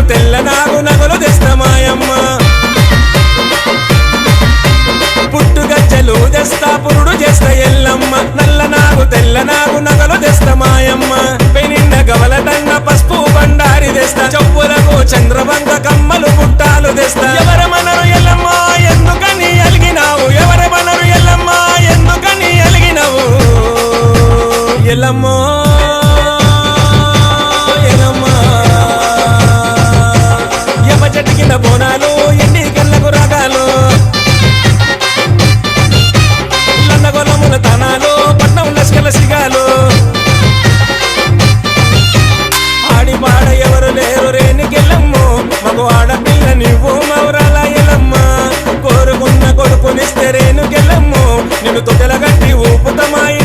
తెల్ల నాగు నగలు తెస్తమాయమ్మ పుట్టు గజ్జలు తెస్తా పురుడు చేస్తా ఎల్లమ్మ నల్ల నాగు తెల్ల నాగు నగలు తెస్తమాయమ్మ పెనిండ గవలటన్న పసుపు బండారి తెస్తా చెప్పులకు చంద్రవంగ కమ్మలు పుట్టాలు తెస్తా ఎవరమనరు ఎల్లమ్మ ఎందుకని అలిగినావు ఎవరమనరు ఎల్లమ్మ ఎందుకని అలిగినావు ఎల్లమ్మో చెట్టుకింద బోనాలు ఎండి కళ్ళకు రాగాలు లండగొలముల తనాలు పట్నం లష్కల సిగాలు ఆడి పాడ ఎవరు లేరు రేణికెళ్ళమ్ము మగ ఆడపిల్ల నువ్వు మౌరాల ఎల్లమ్మ కోరుకున్న కొడుకునిస్తే రేణుకెళ్ళమ్ము నిన్ను తొదలగట్టి ఊపుతమాయ